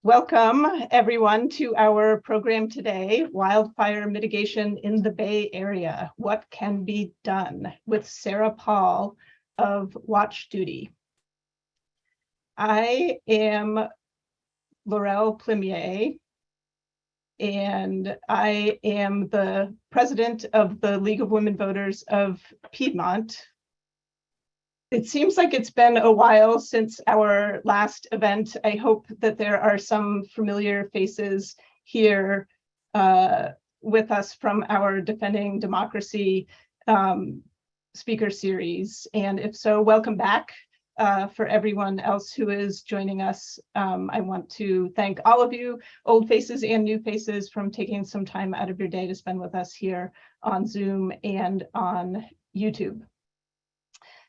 Welcome, everyone, to our program today, Wildfire Mitigation in the Bay Area, What Can Be Done, with Sara Paul of Watch Duty. I am Laurel Plimier, and I am the president of the League of Women Voters of Piedmont. It seems like it's been a while since our last event. I hope that there are some familiar faces here with us from our Defending Democracy speaker series. And if so, welcome back. For everyone else who is joining us, I want to thank all of you, old faces and new faces, from taking some time out of your day to spend with us here on Zoom and on YouTube.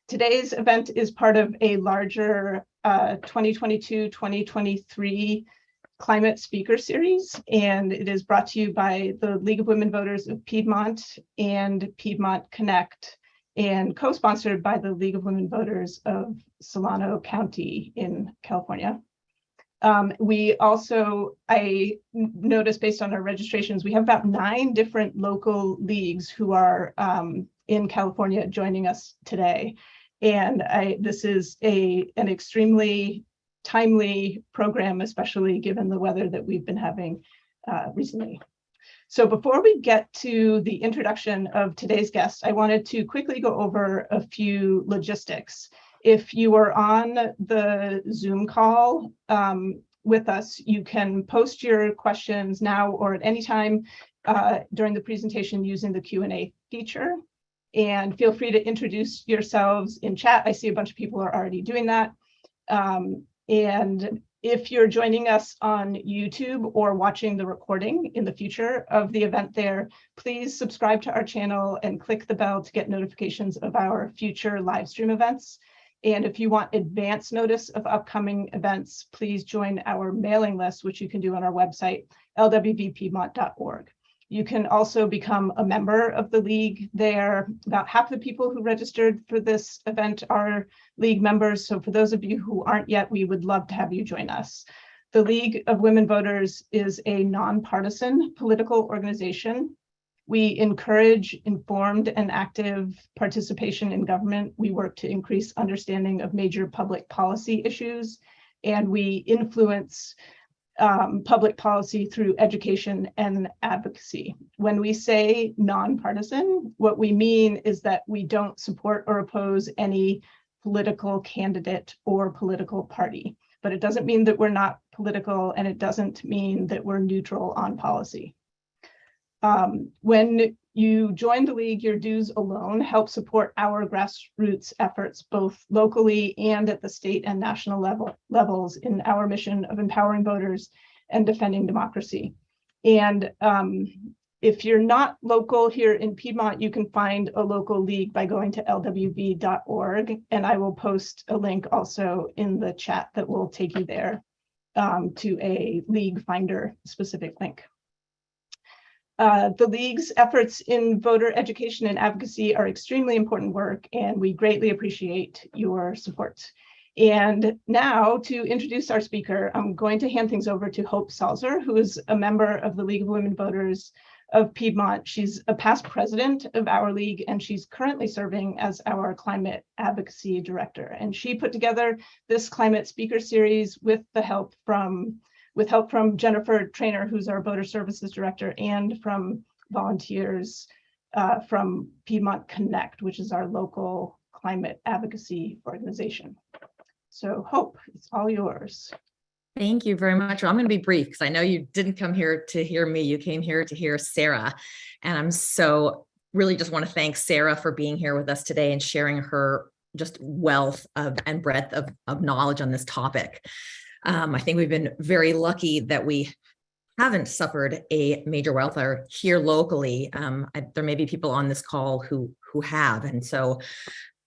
Today's event is part of a larger 2022-2023 climate speaker series, and it is brought to you by the League of Women Voters of Piedmont and Piedmont Connect, and co-sponsored by the League of Women Voters of Solano County in California. We also, I noticed based on our registrations, we have about 9 different local leagues who are in California joining us today. And this is an extremely timely program, especially given the weather that we've been having recently. So before we get to the introduction of today's guest, I wanted to quickly go over a few logistics. If you are on the Zoom call with us, you can post your questions now or at any time during the presentation using the Q&A feature. And feel free to introduce yourselves in chat. I see a bunch of people are already doing that. And if you're joining us on YouTube or watching the recording in the future of the event there, please subscribe to our channel and click the bell to get notifications of our future live stream events. And if you want advance notice of upcoming events, please join our mailing list, which you can do on our website, lwvpiedmont.org. You can also become a member of the League there. About half the people who registered for this event are League members. So for those of you who aren't yet, we would love to have you join us. The League of Women Voters is a nonpartisan political organization. We encourage informed and active participation in government. We work to increase understanding of major public policy issues, and we influence public policy through education and advocacy. When we say nonpartisan, what we mean is that we don't support or oppose any political candidate or political party. But it doesn't mean that we're not political, and it doesn't mean that we're neutral on policy. When you join the League, your dues alone help support our grassroots efforts, both locally and at the state and national levels in our mission of empowering voters and defending democracy. And if you're not local here in Piedmont, you can find a local league by going to lwv.org, and I will post a link also in the chat that will take you there to a League Finder specific link. The League's efforts in voter education and advocacy are extremely important work, and we greatly appreciate your support. And now, to introduce our speaker, I'm going to hand things over to Hope Salzer, who is a member of the League of Women Voters of Piedmont. She's a past president of our league, and she's currently serving as our climate advocacy director. And she put together this climate speaker series with help from Jennifer Trainer, who's our voter services director, and from volunteers from Piedmont Connect, which is our local climate advocacy organization. So Hope, it's all yours. Thank you very much. Well, I'm going to be brief because I know you didn't come here to hear me. You came here to hear Sara. And I'm so really just want to thank Sara for being here with us today and sharing her just wealth of and breadth of knowledge on this topic. I think we've been very lucky that we haven't suffered a major wildfire here locally. There may be people on this call who have, and so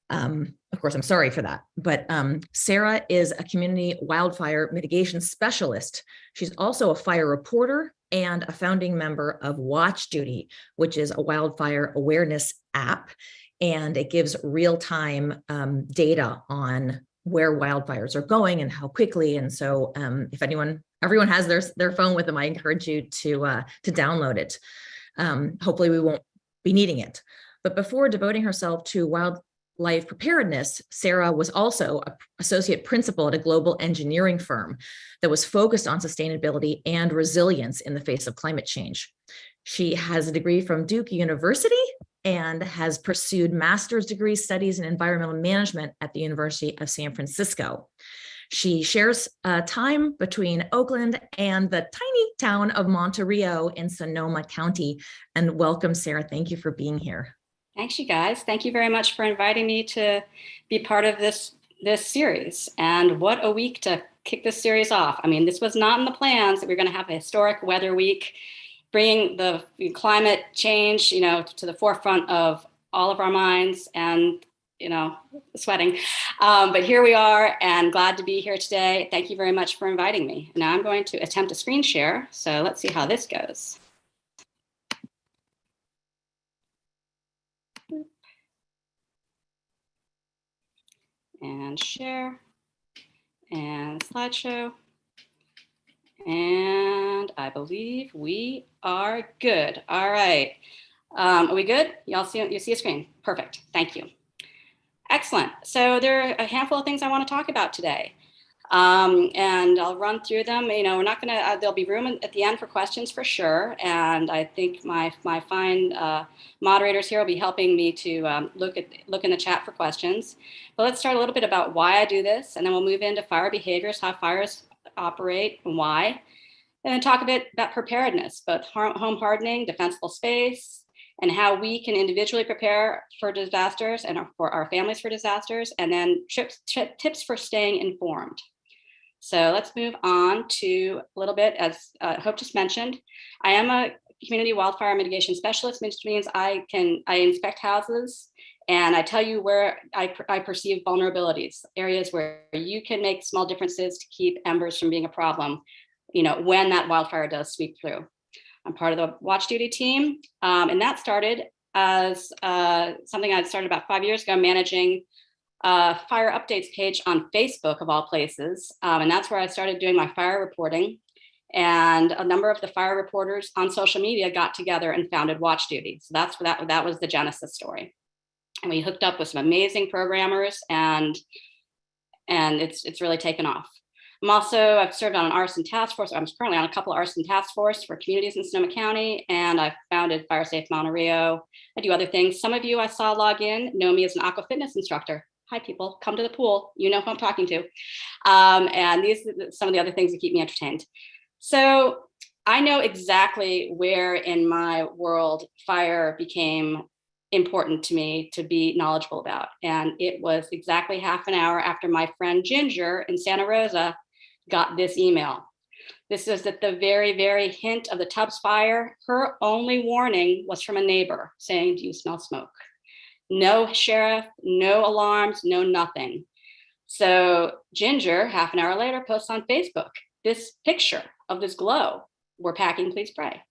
of course I'm sorry for that. But Sara is a community wildfire mitigation specialist. She's also a fire reporter and a founding member of Watch Duty, which is a wildfire awareness app, and it gives real-time data on where wildfires are going and how quickly. And so if everyone has their phone with them, I encourage you to download it. Hopefully we won't be needing it. But before devoting herself to wildlife preparedness, Sara was also an associate principal at a global engineering firm that was focused on sustainability and resilience in the face of climate change. She has a degree from Duke University and has pursued master's degree studies in environmental management at the University of San Francisco. She shares time between Oakland and the tiny town of Monterey in Sonoma County. And welcome, Sara. Thank you for being here. Thanks, you guys. Thank you very much for inviting me to be part of this series. And what a week to kick this series off. I mean, this was not in the plans that we're going to have a historic weather week, bringing the climate change, to the forefront of all of our minds and, sweating. But here we are, and glad to be here today. Thank you very much for inviting me. Now I'm going to attempt a screen share. So let's see how this goes. And share and slideshow. And I believe we are good. All right. Are we good? You see a screen? Perfect. Thank you. Excellent. So there are a handful of things I want to talk about today. And I'll run through them. We're not going to, there'll be room at the end for questions for sure. And I think my fine moderators here will be helping me to look in the chat for questions. But let's start a little bit about why I do this, and then we'll move into fire behaviors, how fires operate and why. And then talk a bit about preparedness, both home hardening, defensible space, and how we can individually prepare for disasters and for our families for disasters, and then tips for staying informed. So let's move on to a little bit, as Hope just mentioned. I am a community wildfire mitigation specialist, which means I inspect houses and I tell you where I perceive vulnerabilities, areas where you can make small differences to keep embers from being a problem, when that wildfire does sweep through. I'm part of the watch duty team, and that started as something I started about 5 years ago, managing fire updates page on Facebook of all places. And that's where I started doing my fire reporting. And a number of the fire reporters on social media got together and founded Watch Duty. So that was the genesis story. And we hooked up with some amazing programmers, and it's really taken off. I've served on an arson task force. I'm currently on a couple of arson task force for communities in Sonoma County, and I've founded Fire Safe Monterey. I do other things. Some of you I saw log in know me as an aqua fitness instructor. Hi, people, come to the pool. You know who I'm talking to. And these are some of the other things that keep me entertained. So I know exactly where in my world fire became important to me to be knowledgeable about. And it was exactly half an hour after my friend Ginger in Santa Rosa got this email. This is at the very, very hint of the Tubbs fire. Her only warning was from a neighbor saying, "Do you smell smoke?" No sheriff, no alarms, no nothing. So Ginger, half an hour later, posts on Facebook this picture of this glow. "We're packing, please pray."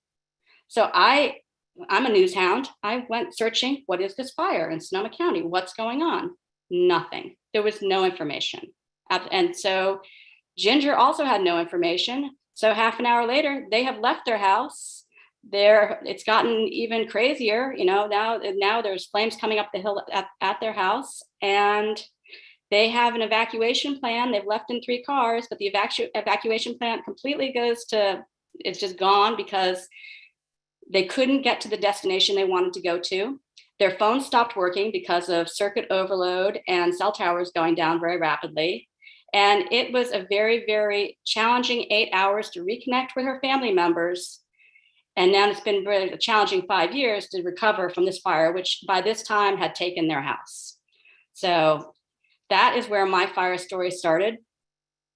So I'm a news hound. I went searching, what is this fire in Sonoma County? What's going on? Nothing. There was no information. And so Ginger also had no information. So half an hour later, they have left their house. It's gotten even crazier. Now there's flames coming up the hill at their house, and they have an evacuation plan. They've left in 3 cars, but the evacuation plan completely it's just gone because they couldn't get to the destination they wanted to go to. Their phone stopped working because of circuit overload and cell towers going down very rapidly. And it was a very, very challenging 8 hours to reconnect with her family members. And now it's been really a challenging 5 years to recover from this fire, which by this time had taken their house. So that is where my fire story started.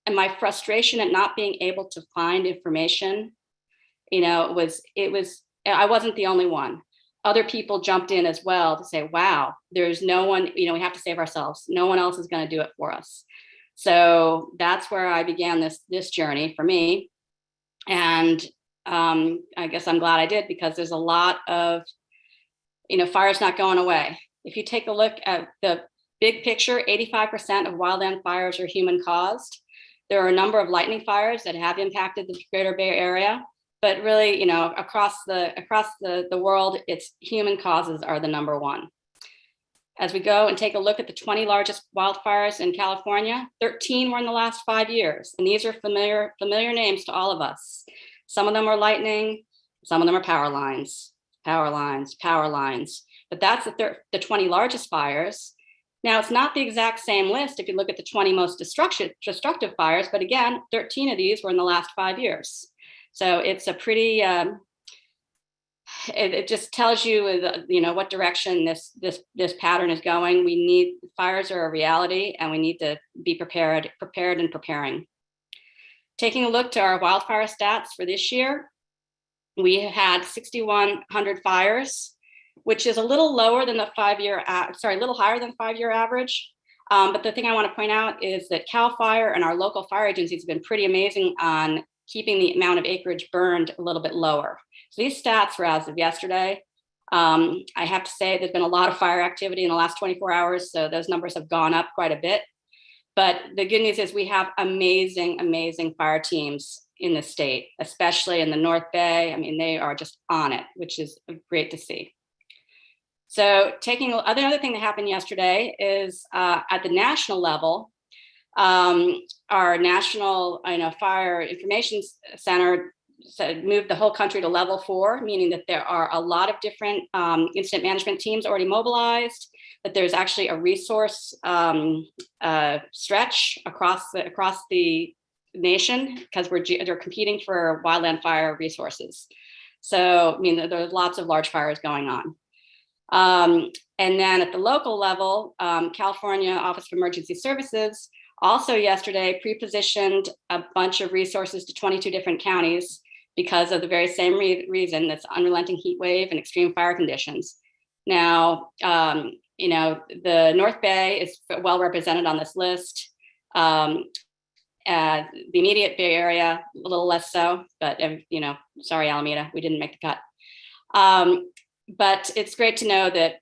And my frustration at not being able to find information, I wasn't the only one. Other people jumped in as well to say, wow, there's no one, we have to save ourselves. No one else is going to do it for us. So that's where I began this journey for me. And I guess I'm glad I did, because there's a lot of, fire's not going away. If you take a look at the Big picture, 85% of wildland fires are human caused. There are a number of lightning fires that have impacted the greater Bay Area, but really, you know, across the world, it's human causes are the number one. As we go and take a look at the 20 largest wildfires in California, 13 were in the last 5 years. And these are familiar names to all of us. Some of them are lightning, some of them are power lines. But that's the 20 largest fires. Now, it's not the exact same list if you look at the 20 most destructive fires, but again, 13 of these were in the last 5 years. So it's a pretty, it just tells you, you know, what direction this pattern is going. Fires are a reality, and we need to be prepared and preparing. Taking a look to our wildfire stats for this year, we had 6,100 fires, which is a little lower than the a little higher than 5-year average. But the thing I want to point out is that CAL FIRE and our local fire agencies have been pretty amazing on keeping the amount of acreage burned a little bit lower. So these stats were as of yesterday. I have to say there's been a lot of fire activity in the last 24 hours, so those numbers have gone up quite a bit. But the good news is we have amazing fire teams in the state, especially in the North Bay. I mean, they are just on it, which is great to see. So another thing that happened yesterday is at the national level, our National Fire Information Center moved the whole country to level 4, meaning that there are a lot of different incident management teams already mobilized, that there's actually a resource stretch across the nation, because they're competing for wildland fire resources. So, I mean, there's lots of large fires going on. And then at the local level, California Office of Emergency Services also yesterday pre-positioned a bunch of resources to 22 different counties because of the very same reason, that's unrelenting heat wave and extreme fire conditions. Now, you know, the North Bay is well represented on this list. The immediate Bay Area, a little less so, but, you know, sorry, Alameda, we didn't make the cut. But it's great to know that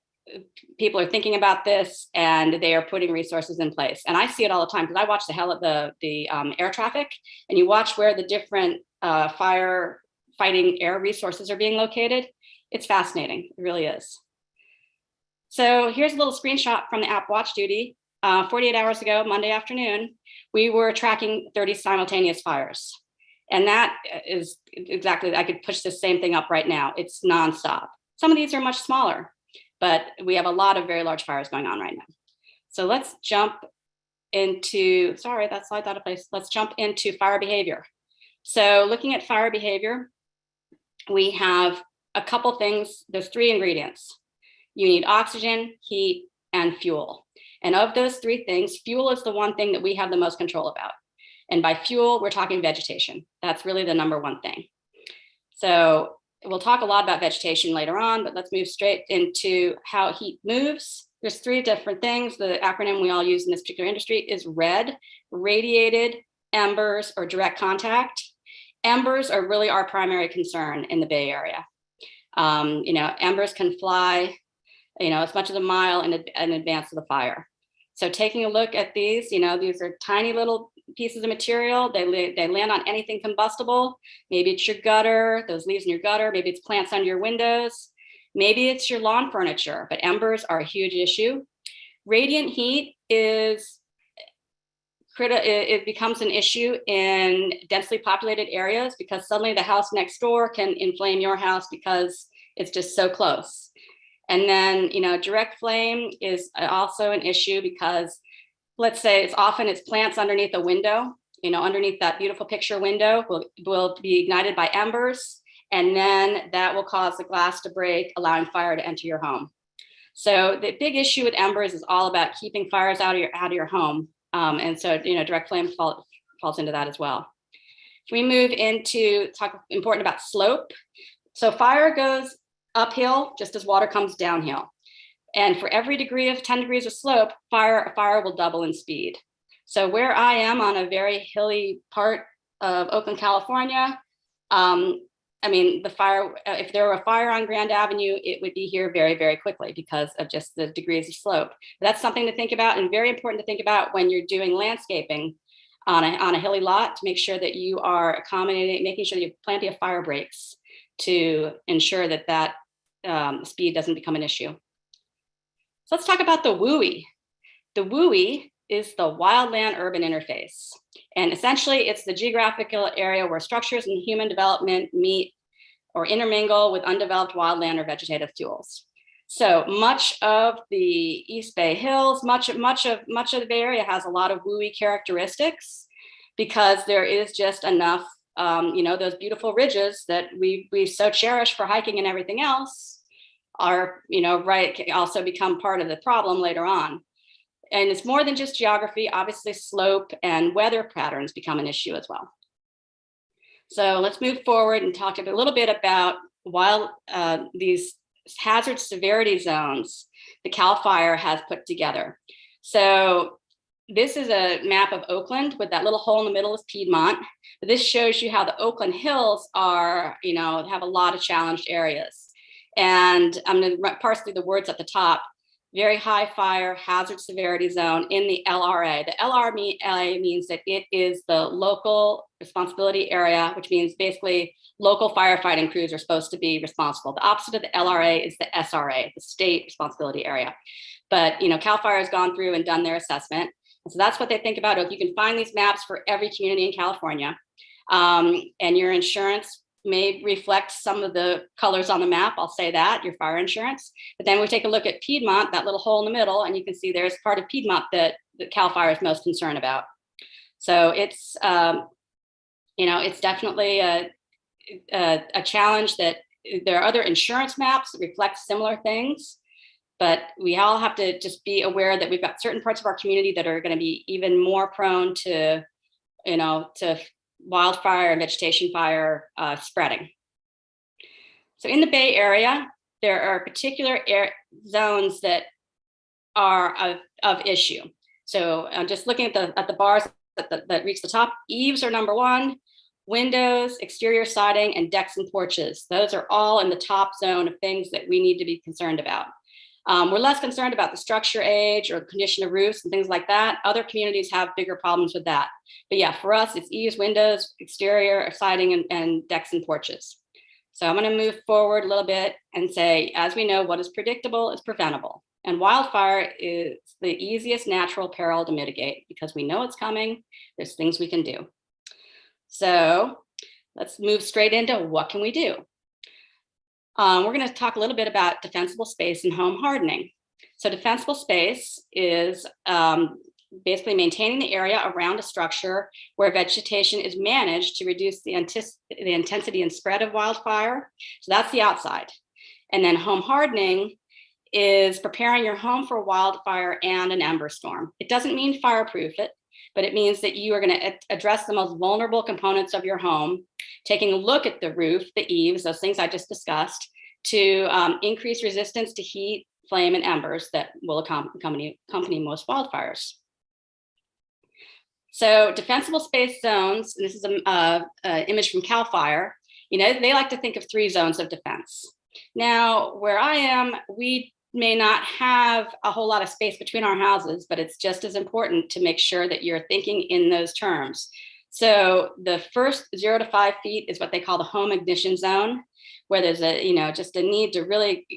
people are thinking about this and they are putting resources in place. And I see it all the time because I watch the air traffic, and you watch where the different fire fighting air resources are being located. It's fascinating, it really is. So here's a little screenshot from the app Watch Duty. 48 hours ago, Monday afternoon, we were tracking 30 simultaneous fires. And that is exactly, I could push the same thing up right now. It's nonstop. Some of these are much smaller, but we have a lot of very large fires going on right now. So let's jump into, sorry, that slide's out of place. Let's jump into fire behavior. So looking at fire behavior, we have a couple things. There's 3 ingredients. You need oxygen, heat, and fuel. And of those 3 things, fuel is the one thing that we have the most control about. And by fuel, we're talking vegetation. That's really the number one thing. So we'll talk a lot about vegetation later on, but let's move straight into how heat moves. There's 3 different things. The acronym we all use in this particular industry is RED, radiated, embers, or direct contact. Embers are really our primary concern in the Bay Area. You know, embers can fly, you know, as much as a mile in advance of the fire. So taking a look at these, you know, these are tiny little pieces of material. They land on anything combustible. Maybe it's your gutter, those leaves in your gutter. Maybe it's plants under your windows. Maybe it's your lawn furniture, but embers are a huge issue. Radiant heat it becomes an issue in densely populated areas because suddenly the house next door can inflame your house because it's just so close. And then, you know, direct flame is also an issue because, let's say it's plants underneath a window, you know, underneath that beautiful picture window will be ignited by embers. And then that will cause the glass to break, allowing fire to enter your home. So the big issue with embers is all about keeping fires out of your home. And so, you know, direct flame falls into that as well. If we move into talk important about slope. So fire goes uphill just as water comes downhill. And for every 10 degrees of slope, fire will double in speed. So where I am on a very hilly part of Oakland, California, I mean, the fire, if there were a fire on Grand Avenue, it would be here very, very quickly because of just the degrees of slope. But that's something to think about, and very important to think about when you're doing landscaping on a hilly lot, to make sure that you are accommodating, making sure you have plenty of fire breaks to ensure that speed doesn't become an issue. So let's talk about the WUI. The WUI is the wildland urban interface. And essentially it's the geographical area where structures and human development meet or intermingle with undeveloped wildland or vegetative fuels. So much of the East Bay Hills, much of the Bay Area has a lot of WUI characteristics because there is just enough, those beautiful ridges that we so cherish for hiking and everything else are, can also become part of the problem later on. And it's more than just geography. Obviously, slope and weather patterns become an issue as well. So let's move forward and talk a little bit about these hazard severity zones the CAL FIRE has put together. So this is a map of Oakland with that little hole in the middle is Piedmont. But this shows you how the Oakland Hills are, have a lot of challenged areas. And I'm going to parse through the words at the top. Very high fire hazard severity zone in the LRA. The LRA means that it is the local responsibility area, which means basically local firefighting crews are supposed to be responsible. The opposite of the LRA is the SRA, the state responsibility area. But CAL FIRE has gone through and done their assessment. And so that's what they think about. You can find these maps for every community in California, and your insurance may reflect some of the colors on the map. I'll say that, your fire insurance. But then we take a look at Piedmont, that little hole in the middle, and you can see there's part of Piedmont that CAL FIRE is most concerned about. So it's, it's definitely a challenge that there are other insurance maps that reflect similar things, but we all have to just be aware that we've got certain parts of our community that are going to be even more prone to, to wildfire and vegetation fire spreading. So in the Bay Area, there are particular zones that are of issue. So I'm just looking at the bars that reach the top. Eaves are number one, windows, exterior siding, and decks and porches. Those are all in the top zone of things that we need to be concerned about. We're less concerned about the structure age or the condition of roofs and things like that. Other communities have bigger problems with that. But yeah, for us, it's eaves, windows, exterior siding, and decks and porches. So I'm going to move forward a little bit and say, as we know, what is predictable is preventable. And wildfire is the easiest natural peril to mitigate because we know it's coming. There's things we can do. So let's move straight into what can we do? We're going to talk a little bit about defensible space and home hardening. So defensible space is basically maintaining the area around a structure where vegetation is managed to reduce the intensity and spread of wildfire. So that's the outside. And then home hardening is preparing your home for wildfire and an ember storm. It doesn't mean fireproof it, but it means that you are going to address the most vulnerable components of your home, taking a look at the roof, the eaves, those things I just discussed, to increase resistance to heat, flame, and embers that will accompany most wildfires. So defensible space zones, and this is an image from CAL FIRE, they like to think of 3 zones of defense. Now, where I am, we may not have a whole lot of space between our houses, but it's just as important to make sure that you're thinking in those terms. So the first 0 to 5 feet is what they call the home ignition zone, where there's just a need to really,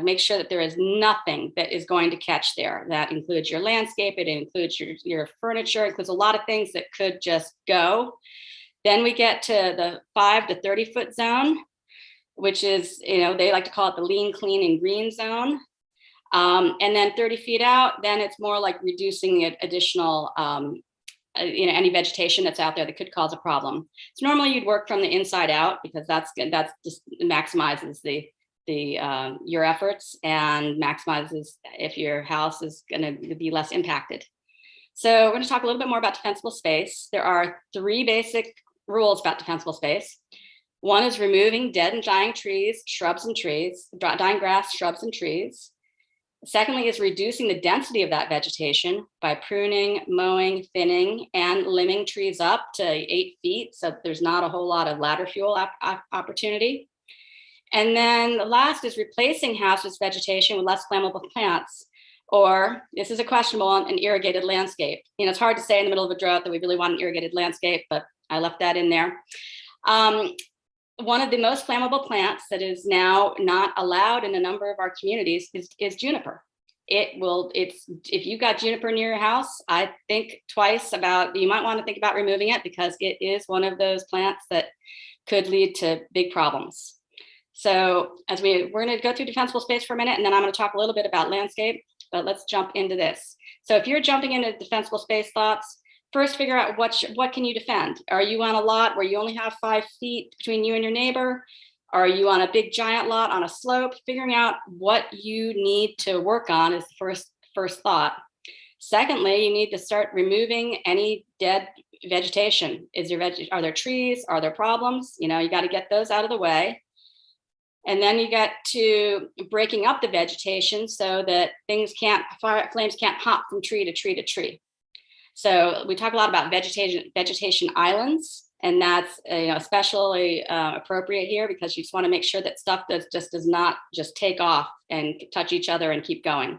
make sure that there is nothing that is going to catch there. That includes your landscape, it includes your furniture, it includes a lot of things that could just go. Then we get to the 5 to 30 foot zone, which is, they like to call it the lean, clean, and green zone. And then 30 feet out, then it's more like reducing the additional, any vegetation that's out there that could cause a problem. So normally you'd work from the inside out because that's just maximizes your efforts and maximizes if your house is going to be less impacted. So we're going to talk a little bit more about defensible space. There are 3 basic rules about defensible space. One is removing dead and dying trees, shrubs and trees, dying grass, shrubs and trees. Secondly is reducing the density of that vegetation by pruning, mowing, thinning, and limbing trees up to 8 feet, so there's not a whole lot of ladder fuel opportunity. And then the last is replacing hazardous vegetation with less flammable plants, or this is a questionable one, an irrigated landscape. You know, it's hard to say in the middle of a drought that we really want an irrigated landscape, but I left that in there. One of the most flammable plants that is now not allowed in a number of our communities is juniper. If you've got juniper near your house, I think twice about, you might want to think about removing it, because it is one of those plants that could lead to big problems. So as we're going to go through defensible space for a minute, and then I'm going to talk a little bit about landscape, but let's jump into this. So if you're jumping into defensible space thoughts, first figure out what can you defend. Are you on a lot where you only have 5 feet between you and your neighbor? Are you on a big giant lot on a slope? Figuring out what you need to work on is the first thought. Secondly, you need to start removing any dead vegetation. Are there trees? Are there problems? You know, you got to get those out of the way. And then you get to breaking up the vegetation so that flames can't hop from tree to tree to tree. So we talk a lot about vegetation islands, and that's especially appropriate here, because you just want to make sure that stuff does not just take off and touch each other and keep going.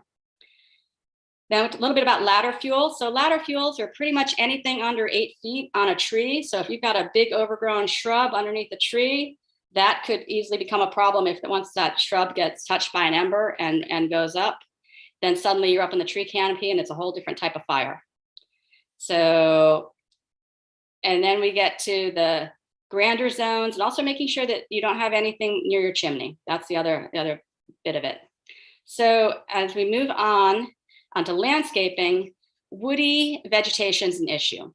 Now a little bit about ladder fuel. So ladder fuels are pretty much anything under 8 feet on a tree. So if you've got a big overgrown shrub underneath the tree, that could easily become a problem if once that shrub gets touched by an ember and goes up, then suddenly you're up in the tree canopy and it's a whole different type of fire. So, and then we get to the grander zones, and also making sure that you don't have anything near your chimney. That's the other bit of it. So as we move on onto landscaping, woody vegetation is an issue.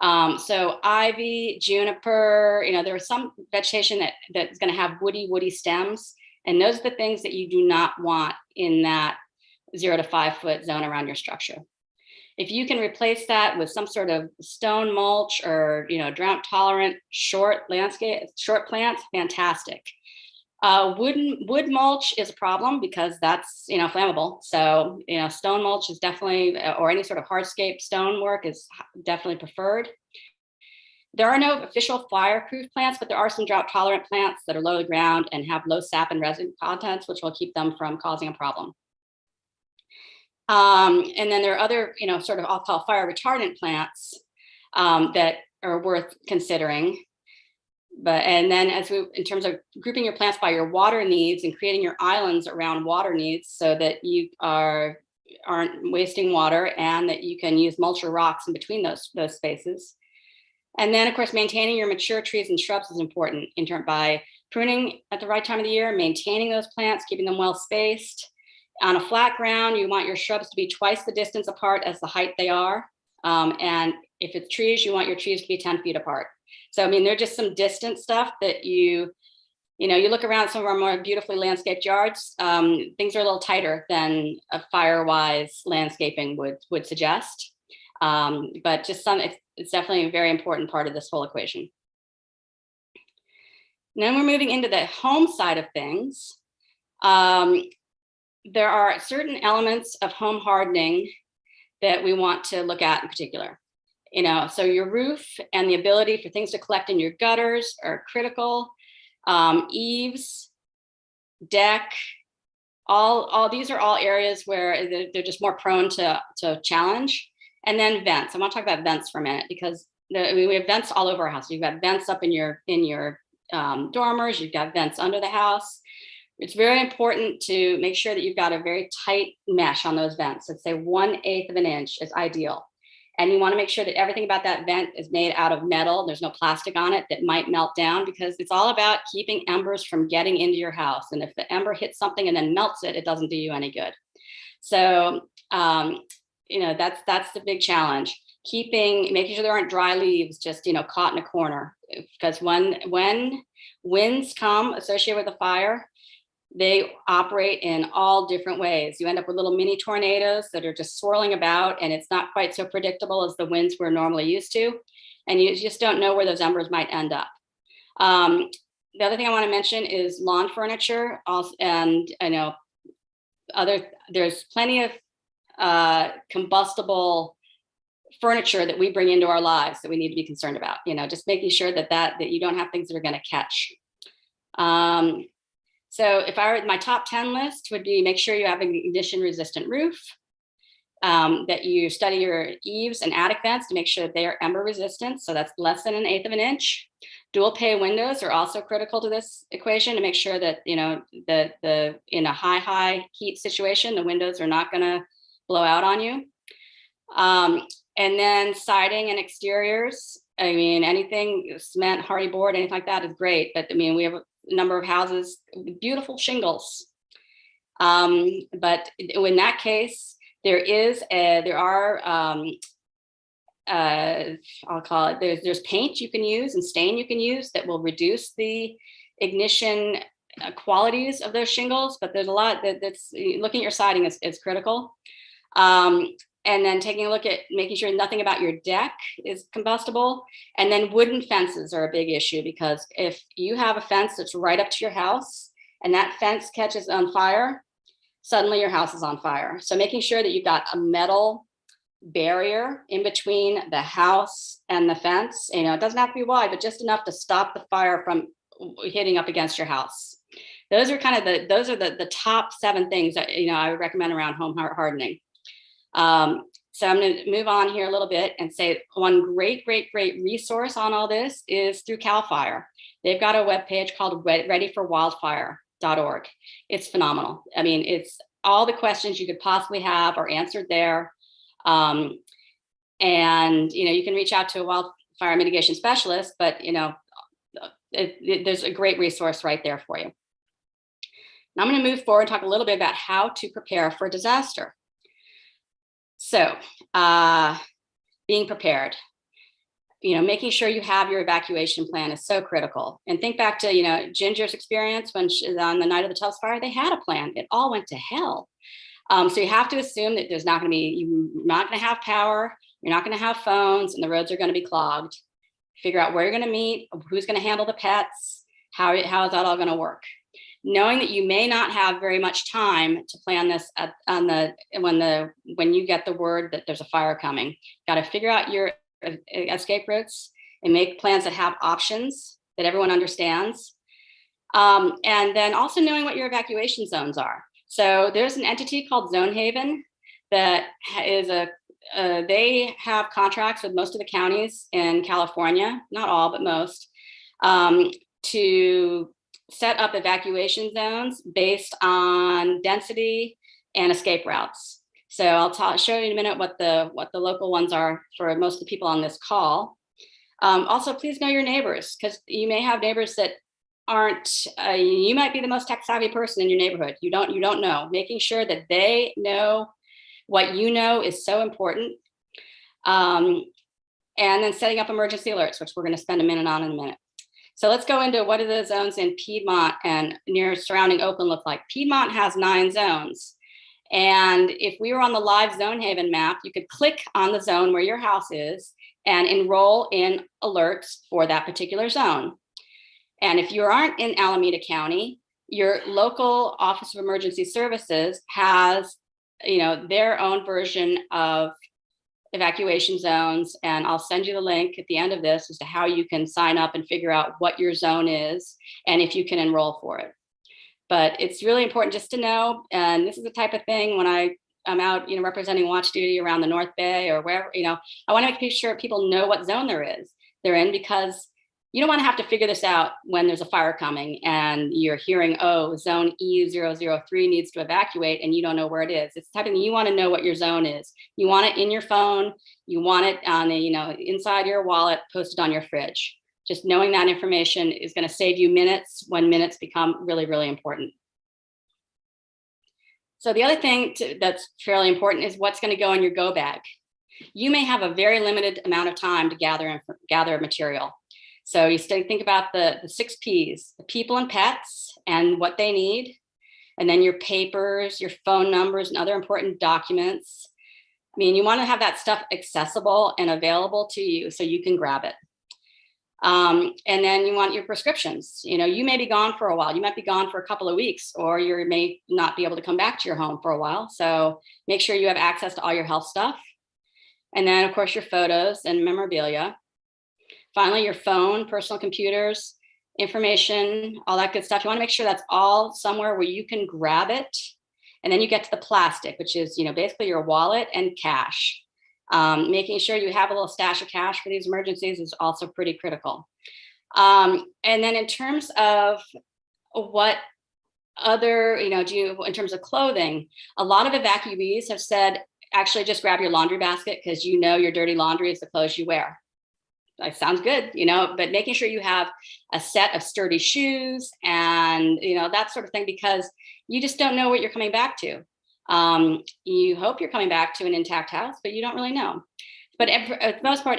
So ivy, juniper, there is some vegetation that's going to have woody stems, and those are the things that you do not want in that 0 to 5 foot zone around your structure. If you can replace that with some sort of stone mulch or drought tolerant short plants, fantastic. Wood mulch is a problem because that's flammable. So stone mulch is definitely, or any sort of hardscape stone work is definitely preferred. There are no official fireproof plants, but there are some drought tolerant plants that are low to the ground and have low sap and resin contents, which will keep them from causing a problem. And then there are other, sort of I'll call fire retardant plants that are worth considering. And then in terms of grouping your plants by your water needs and creating your islands around water needs so that you aren't wasting water, and that you can use mulch or rocks in between those spaces. And then of course, maintaining your mature trees and shrubs is important by pruning at the right time of the year, maintaining those plants, keeping them well spaced. On a flat ground, you want your shrubs to be twice the distance apart as the height they are. And if it's trees, you want your trees to be 10 feet apart. So, they're just some distant stuff that you look around some of our more beautifully landscaped yards, things are a little tighter than a fire-wise landscaping would suggest. But just it's definitely a very important part of this whole equation. And then we're moving into the home side of things. There are certain elements of home hardening that we want to look at in particular. So your roof and the ability for things to collect in your gutters are critical. Eaves, deck, all these are all areas where they're just more prone to challenge. And then vents. I want to talk about vents for a minute, because we have vents all over our house. You've got vents up in your dormers. You've got vents under the house. It's very important to make sure that you've got a very tight mesh on those vents. Let's say 1/8 of an inch is ideal. And you want to make sure that everything about that vent is made out of metal. There's no plastic on it that might melt down, because it's all about keeping embers from getting into your house. And if the ember hits something and then melts it, it doesn't do you any good. So, that's the big challenge. Making sure there aren't dry leaves just, caught in a corner. Because when winds come associated with a fire, they operate in all different ways. You end up with little mini tornadoes that are just swirling about, and it's not quite so predictable as the winds we're normally used to. And you just don't know where those embers might end up. The other thing I want to mention is lawn furniture. And I know there's plenty of combustible furniture that we bring into our lives that we need to be concerned about. Just making sure that you don't have things that are going to catch. So if I were, my top 10 list would be, make sure you have an ignition resistant roof, that you study your eaves and attic vents to make sure that they are ember resistant. So that's less than 1/8 of an inch. Dual pane windows are also critical to this equation to make sure that, in a high heat situation, the windows are not going to blow out on you. And then siding and exteriors. I mean, anything cement, hardy board, anything like that is great. But I mean, we have a number of houses with beautiful shingles. But in that case, I'll call it, there's paint you can use and stain you can use that will reduce the ignition qualities of those shingles. But there's a lot that's looking at your siding is critical. And then taking a look at making sure nothing about your deck is combustible. And then wooden fences are a big issue, because if you have a fence that's right up to your house and that fence catches on fire, suddenly your house is on fire. So making sure that you've got a metal barrier in between the house and the fence, it doesn't have to be wide, but just enough to stop the fire from hitting up against your house. Those are kind of the top 7 things that, I would recommend around home hardening. So I'm going to move on here a little bit and say one great resource on all this is through CAL FIRE. They've got a webpage called readyforwildfire.org. It's phenomenal. I mean, it's all the questions you could possibly have are answered there. And, you can reach out to a wildfire mitigation specialist, but, there's a great resource right there for you. Now I'm going to move forward and talk a little bit about how to prepare for disaster. So being prepared, making sure you have your evacuation plan is so critical. And think back to, Ginger's experience when on the night of the Tubbs fire, they had a plan. It all went to hell. So you have to assume that you're not going to have power, you're not going to have phones, and the roads are going to be clogged. Figure out where you're going to meet, who's going to handle the pets, how is that all going to work? Knowing that you may not have very much time to plan this when you get the word that there's a fire coming. Got to figure out your escape routes and make plans that have options that everyone understands. And then also knowing what your evacuation zones are. So there's an entity called Zone Haven that is they have contracts with most of the counties in California, not all, but most, to set up evacuation zones based on density and escape routes. So I'll show you in a minute what the local ones are for most of the people on this call. Also, please know your neighbors, because you may have neighbors that aren't. You might be the most tech savvy person in your neighborhood. You don't know. Making sure that they know what you know is so important. And then setting up emergency alerts, which we're going to spend a minute on in a minute. So let's go into what do the zones in Piedmont and near surrounding Oakland look like. Piedmont has 9 zones. And if we were on the live Zone Haven map, you could click on the zone where your house is and enroll in alerts for that particular zone. And if you aren't in Alameda County, your local Office of Emergency Services has, their own version of evacuation zones, and I'll send you the link at the end of this as to how you can sign up and figure out what your zone is and if you can enroll for it. But it's really important just to know, and this is the type of thing when I'm out, representing watch duty around the North Bay or wherever, I want to make sure people know what zone they're in, because you don't want to have to figure this out when there's a fire coming and you're hearing, oh, zone E003 needs to evacuate, and you don't know where it is. It's the type of thing you want to know what your zone is. You want it in your phone. You want it on inside your wallet, posted on your fridge. Just knowing that information is going to save you minutes when minutes become really, really important. So the other thing that's fairly important is what's going to go in your go bag. You may have a very limited amount of time to gather material. So you think about the 6 Ps, the people and pets and what they need, and then your papers, your phone numbers, and other important documents. I mean, you want to have that stuff accessible and available to you so you can grab it. And then you want your prescriptions. You know, you may be gone for a while. You might be gone for a couple of weeks, or you may not be able to come back to your home for a while. So make sure you have access to all your health stuff. And then, of course, your photos and memorabilia. Finally, your phone, personal computers, information, all that good stuff. You want to make sure that's all somewhere where you can grab it. And then you get to the plastic, which is, you know, basically your wallet and cash. Making sure you have a little stash of cash for these emergencies is also pretty critical. And then in terms of what other, you know, in terms of clothing, a lot of evacuees have said, actually just grab your laundry basket, because you know your dirty laundry is the clothes you wear. That sounds good, you know, but making sure you have a set of sturdy shoes and, you know, that sort of thing, because you just don't know what you're coming back to. You hope you're coming back to an intact house, but you don't really know. But for the most part,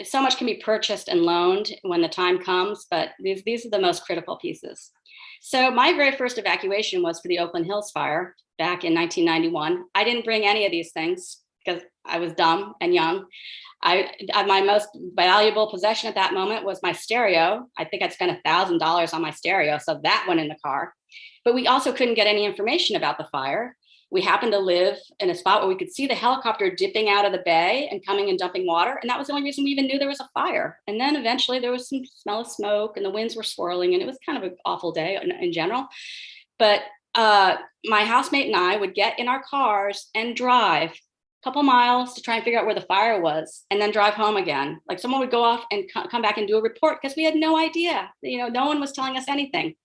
so much can be purchased and loaned when the time comes, but these are the most critical pieces. So my very first evacuation was for the Oakland Hills fire back in 1991. I didn't bring any of these things because I was dumb and young. My most valuable possession at that moment was my stereo. I think I'd spent $1,000 on my stereo, so that went in the car. But we also couldn't get any information about the fire. We happened to live in a spot where we could see the helicopter dipping out of the bay and coming and dumping water. And that was the only reason we even knew there was a fire. And then eventually there was some smell of smoke and the winds were swirling, and it was kind of an awful day in general. But my housemate and I would get in our cars and drive a couple miles to try and figure out where the fire was, and then drive home again. Like someone would go off and come back and do a report, because we had no idea. You know, no one was telling us anything.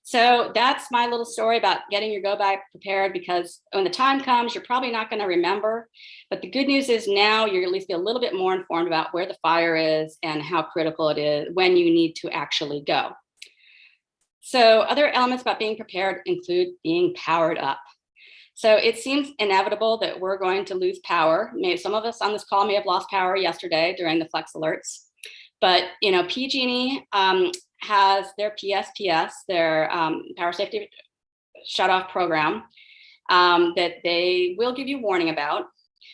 So that's my little story about getting your go bag prepared, because when the time comes, you're probably not going to remember. But the good news is now you're at least be a little bit more informed about where the fire is and how critical it is when you need to actually go. So other elements about being prepared include being powered up. So it seems inevitable that we're going to lose power. Maybe some of us on this call may have lost power yesterday during the flex alerts. But, you know, PG&E has their PSPS, their power safety shutoff program, that they will give you warning about.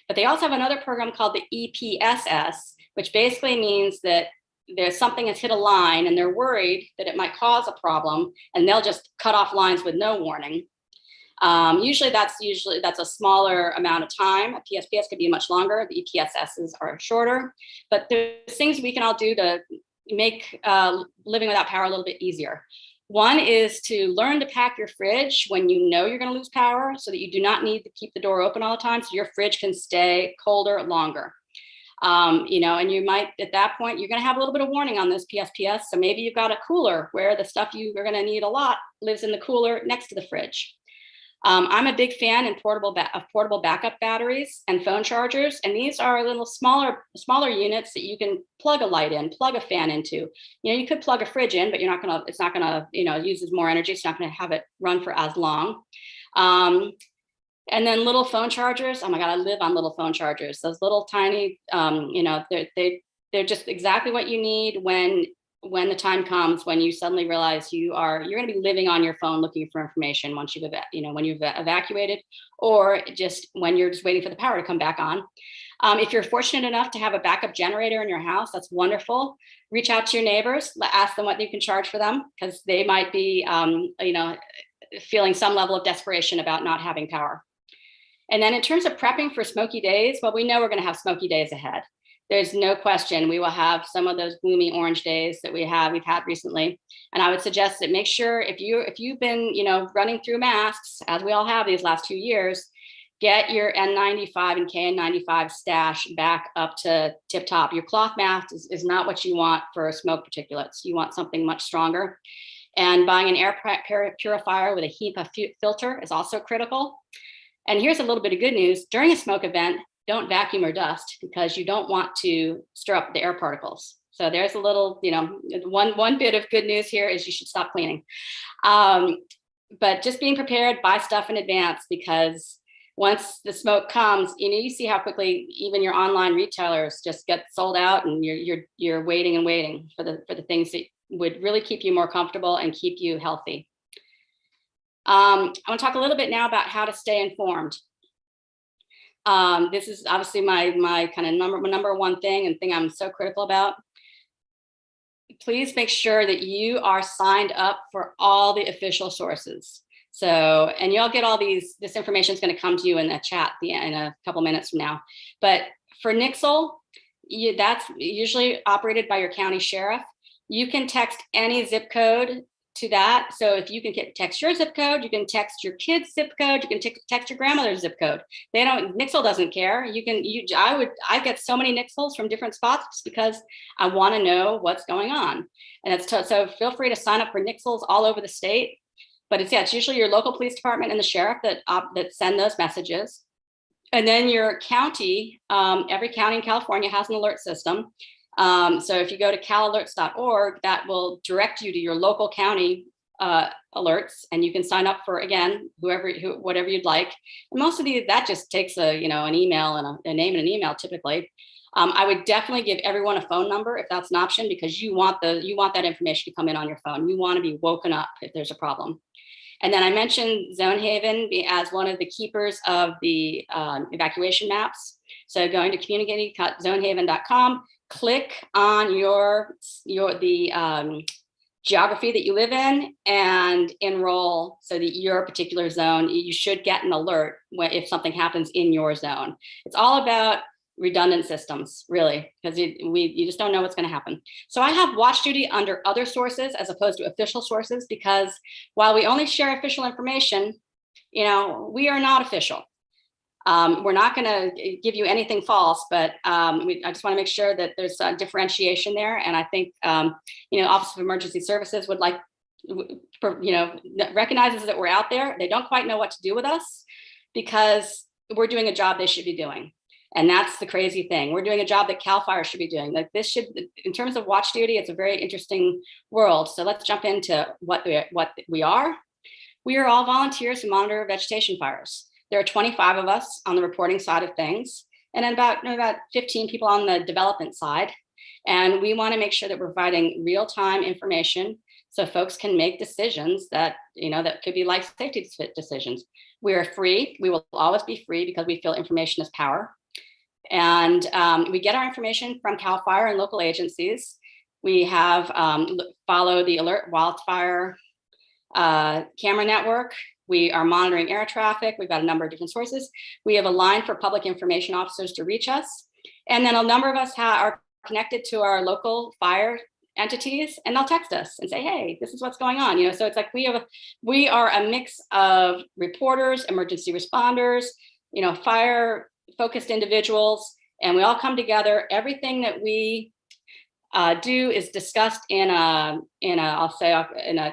But they also have another program called the EPSS, which basically means that there's something that's hit a line and they're worried that it might cause a problem, and they'll just cut off lines with no warning. Usually that's a smaller amount of time. A PSPS could be much longer. The EPSSs are shorter, but there's things we can all do to make living without power a little bit easier. One is to learn to pack your fridge when you know you're going to lose power, so that you do not need to keep the door open all the time, so your fridge can stay colder longer. You know, and you might, at that point, you're going to have a little bit of warning on this PSPS. So maybe you've got a cooler where the stuff you are going to need a lot lives in the cooler next to the fridge. I'm a big fan of portable backup batteries and phone chargers, and these are little smaller units that you can plug a light in, plug a fan into. You know, you could plug a fridge in, but it's not gonna, you know, uses more energy. It's not gonna have it run for as long. And then little phone chargers. Oh my God, I live on little phone chargers. Those little tiny, you know, they're just exactly what you need when the time comes, when you suddenly realize you're going to be living on your phone looking for information once you've evacuated, or just when you're just waiting for the power to come back on. If you're fortunate enough to have a backup generator in your house, that's wonderful. Reach out to your neighbors, ask them what you can charge for them, because they might be, you know, feeling some level of desperation about not having power. And then in terms of prepping for smoky days, well, we know we're going to have smoky days ahead. There's no question we will have some of those gloomy orange days that we've had recently. And I would suggest that make sure if you've been, you know, running through masks, as we all have these last 2 years, get your N95 and KN95 stash back up to tip top. Your cloth mask is not what you want for smoke particulates. You want something much stronger. And buying an air purifier with a HEPA filter is also critical. And here's a little bit of good news. During a smoke event, don't vacuum or dust, because you don't want to stir up the air particles. So there's a little, you know, one bit of good news here is you should stop cleaning. But just being prepared, buy stuff in advance, because once the smoke comes, you know, you see how quickly even your online retailers just get sold out, and you're waiting and waiting for the things that would really keep you more comfortable and keep you healthy. I want to talk a little bit now about how to stay informed. This is obviously my kind of number one thing and thing I'm so critical about. please make sure that you are signed up for all the official sources. So, and you'll get all this information is going to come to you in the chat in a couple minutes from now. But for NIXLE, that's usually operated by your county sheriff. You can text any zip code to that. So if you can text your zip code, you can text your kid's zip code, you can text your grandmother's zip code. NIXLE doesn't care. I get so many NIXLEs from different spots just because I want to know what's going on. And so feel free to sign up for NIXLEs all over the state. But it's usually your local police department and the sheriff that send those messages. And then your county, every county in California has an alert system. So if you go to calalerts.org, that will direct you to your local county alerts, and you can sign up for, again, whatever you'd like. And most of that just takes an email and a name and an email typically. I would definitely give everyone a phone number if that's an option, because you want that information to come in on your phone. You want to be woken up if there's a problem. And then I mentioned Zonehaven as one of the keepers of the evacuation maps. So going to communicating.zonehaven.com, click on the geography that you live in and enroll so that your particular zone, you should get an alert if something happens in your zone. It's all about redundant systems, really, because you just don't know what's going to happen. So I have watch duty under other sources as opposed to official sources, because while we only share official information, we are not official. We're not going to give you anything false, but I just want to make sure that there's a differentiation there. And I think, Office of Emergency Services would recognizes that we're out there. They don't quite know what to do with us because we're doing a job they should be doing. And that's the crazy thing. We're doing a job that CAL FIRE should be doing. In terms of watch duty, it's a very interesting world. So let's jump into what we are. We are all volunteers who monitor vegetation fires. There are 25 of us on the reporting side of things, and then about 15 people on the development side. And we want to make sure that we're providing real-time information so folks can make decisions that could be life safety decisions. We are free. We will always be free because we feel information is power. And we get our information from CAL FIRE and local agencies. We have follow the Alert Wildfire camera network. We are monitoring air traffic. We've got a number of different sources. We have a line for public information officers to reach us. And then a number of us are connected to our local fire entities, and they'll text us and say, hey, this is what's going on. So it's like we are a mix of reporters, emergency responders, fire focused individuals, and we all come together. Everything that we do is discussed in a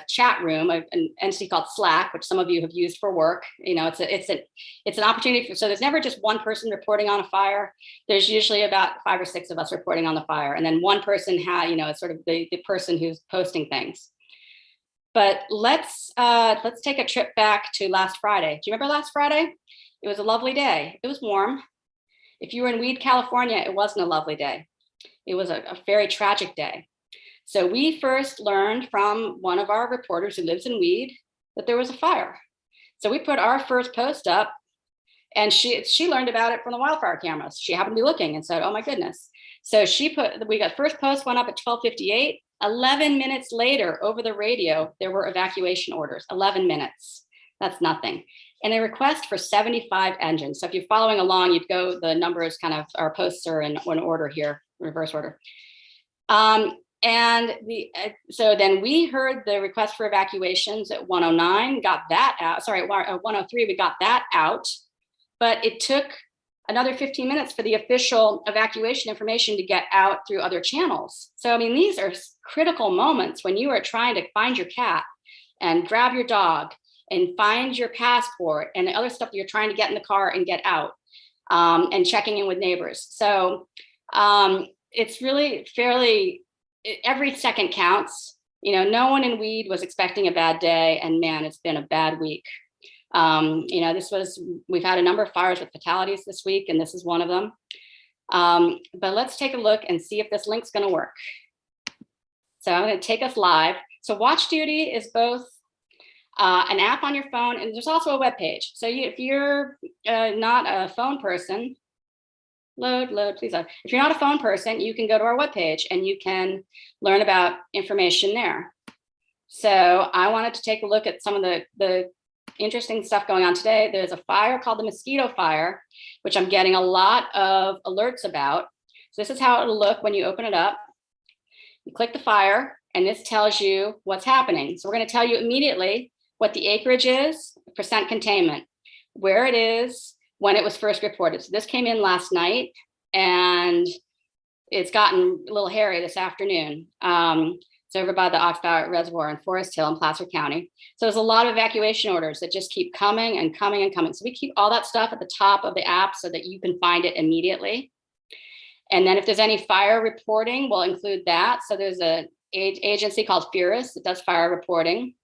chat room, an entity called Slack, which some of you have used for work. It's an opportunity so there's never just one person reporting on a fire. There's usually about 5 or 6 of us reporting on the fire, and then one person is sort of the person who's posting things. But let's take a trip back to last Friday. Do you remember last Friday? It was a lovely day. It was warm. If you were in Weed, California, it wasn't a lovely day. It was a very tragic day. So we first learned from one of our reporters who lives in Weed that there was a fire. So we put our first post up, and she learned about it from the wildfire cameras. She happened to be looking and said, oh my goodness. So we got first post went up at 12:58. 11 minutes later, over the radio, there were evacuation orders. 11 minutes. That's nothing. And a request for 75 engines. So if you're following along, you'd go, the numbers kind of, our posts are in order here, reverse order. So then we heard the request for evacuations at 109, got that out. Sorry, at 103, we got that out. But it took another 15 minutes for the official evacuation information to get out through other channels. So, I mean, these are critical moments when you are trying to find your cat and grab your dog and find your passport and the other stuff that you're trying to get in the car and get out, and checking in with neighbors. So it's really every second counts. No one in Weed was expecting a bad day, and man, it's been a bad week. We've had a number of fires with fatalities this week, and this is one of them. But let's take a look and see if this link's gonna work. So I'm gonna take us live. So Watch Duty is both an app on your phone, and there's also a web page. So if you're not a phone person, Load, please load. If you're not a phone person, you can go to our webpage and you can learn about information there. So I wanted to take a look at some of the interesting stuff going on today. There's a fire called the mosquito fire, which I'm getting a lot of alerts about. So this is how it'll look when you open it up. You click the fire, and this tells you what's happening. So we're going to tell you immediately what the acreage is, percent containment, where it is, when it was first reported. So this came in last night, and it's gotten a little hairy this afternoon. It's over by the Oxbow Reservoir in Forest Hill in Placer County. So there's a lot of evacuation orders that just keep coming and coming and coming. So we keep all that stuff at the top of the app so that you can find it immediately. And then if there's any fire reporting, we'll include that. So there's an agency called FURIS that does fire reporting.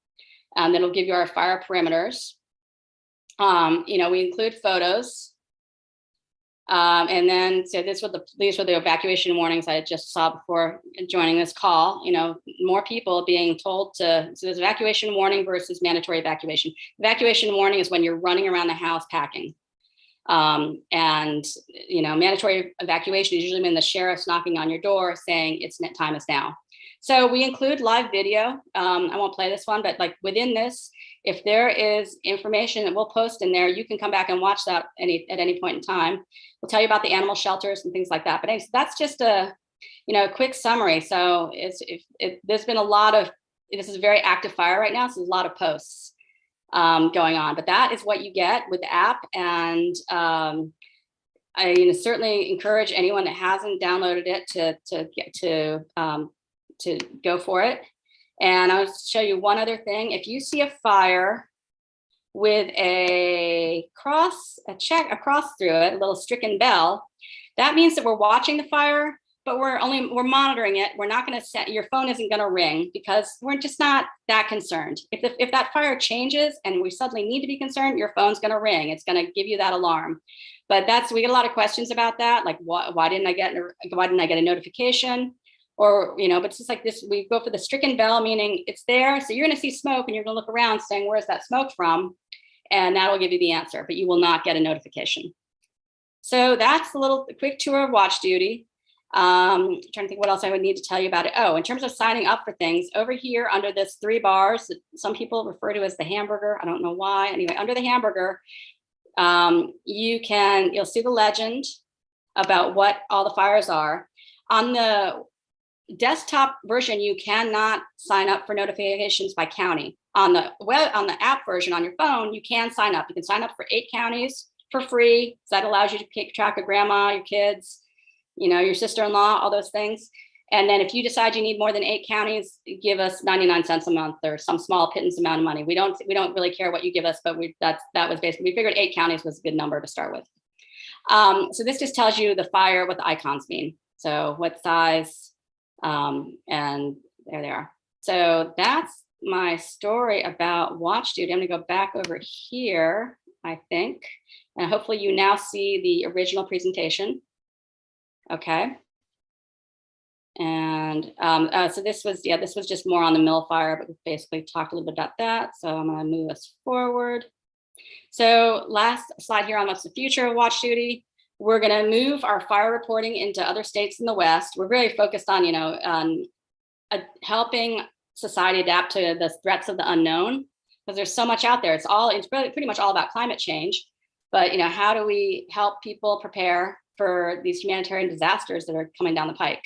That'll give you our fire perimeters. We include photos. And then, so these were the evacuation warnings I just saw before joining this call. More people being told so there's evacuation warning versus mandatory evacuation. Evacuation warning is when you're running around the house packing. Mandatory evacuation is usually when the sheriff's knocking on your door saying time is now. So we include live video. I won't play this one, but like within this, if there is information that we'll post in there, you can come back and watch that at any point in time. We'll tell you about the animal shelters and things like that. But anyways, that's just a quick summary. So there's been this is a very active fire right now. So there's a lot of posts going on, but that is what you get with the app. And I certainly encourage anyone that hasn't downloaded it to go for it. And I'll show you one other thing. If you see a fire with a cross through it, a little stricken bell, that means that we're watching the fire, but we're monitoring it. We're not going to your phone isn't going to ring because we're just not that concerned. If that fire changes and we suddenly need to be concerned, your phone's going to ring. It's going to give you that alarm. But we get a lot of questions about that. Like, why didn't I get a notification? Or, but it's just like this, we go for the stricken bell, meaning it's there. So you're going to see smoke and you're going to look around saying, where's that smoke from? And that'll give you the answer, but you will not get a notification. So that's a quick tour of Watch Duty. Trying to think what else I would need to tell you about it. Oh, in terms of signing up for things, over here under this 3 bars that some people refer to as the hamburger. I don't know why. Anyway, under the hamburger, you'll see the legend about what all the fires are. On the desktop version, you cannot sign up for notifications by county. On the app version on your phone, you can sign up. You can sign up for 8 counties for free. So that allows you to keep track of grandma, your kids, your sister-in-law, all those things. And then if you decide you need more than 8 counties, give us 99 cents a month or some small pittance amount of money. We don't really care what you give us, but that was basically, we figured 8 counties was a good number to start with. So this just tells you the fire, what the icons mean. So what size, and there they are. So that's my story about Watch Duty. I'm gonna go back over here, I think, and hopefully you now see the original presentation. Okay. And so this was just more on the mill fire, but we basically talked a little bit about that. So I'm gonna move us forward. So last slide here on what's the future of Watch Duty. We're going to move our fire reporting into other states in the West. We're really focused on, helping society adapt to the threats of the unknown, because there's so much out there. It's pretty much all about climate change. But, how do we help people prepare for these humanitarian disasters that are coming down the pike?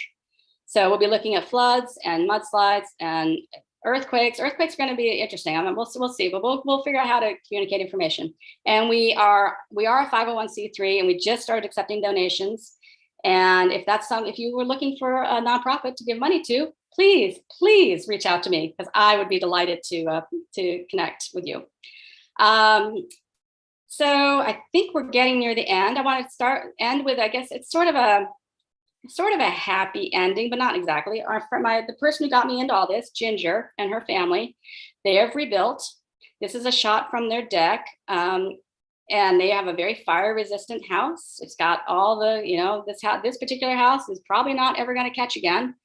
So we'll be looking at floods and mudslides and earthquakes. Earthquakes are going to be interesting. We'll see, but we'll figure out how to communicate information. And we are a 501c3, and we just started accepting donations. And if you were looking for a nonprofit to give money to, please reach out to me, because I would be delighted to connect with you. So I think we're getting near the end. I want to end with, I guess it's sort of a happy ending, but not exactly. The person who got me into all this, Ginger and her family, they have rebuilt. This is a shot from their deck. And they have a very fire resistant house. It's got all the, this particular house is probably not ever going to catch again.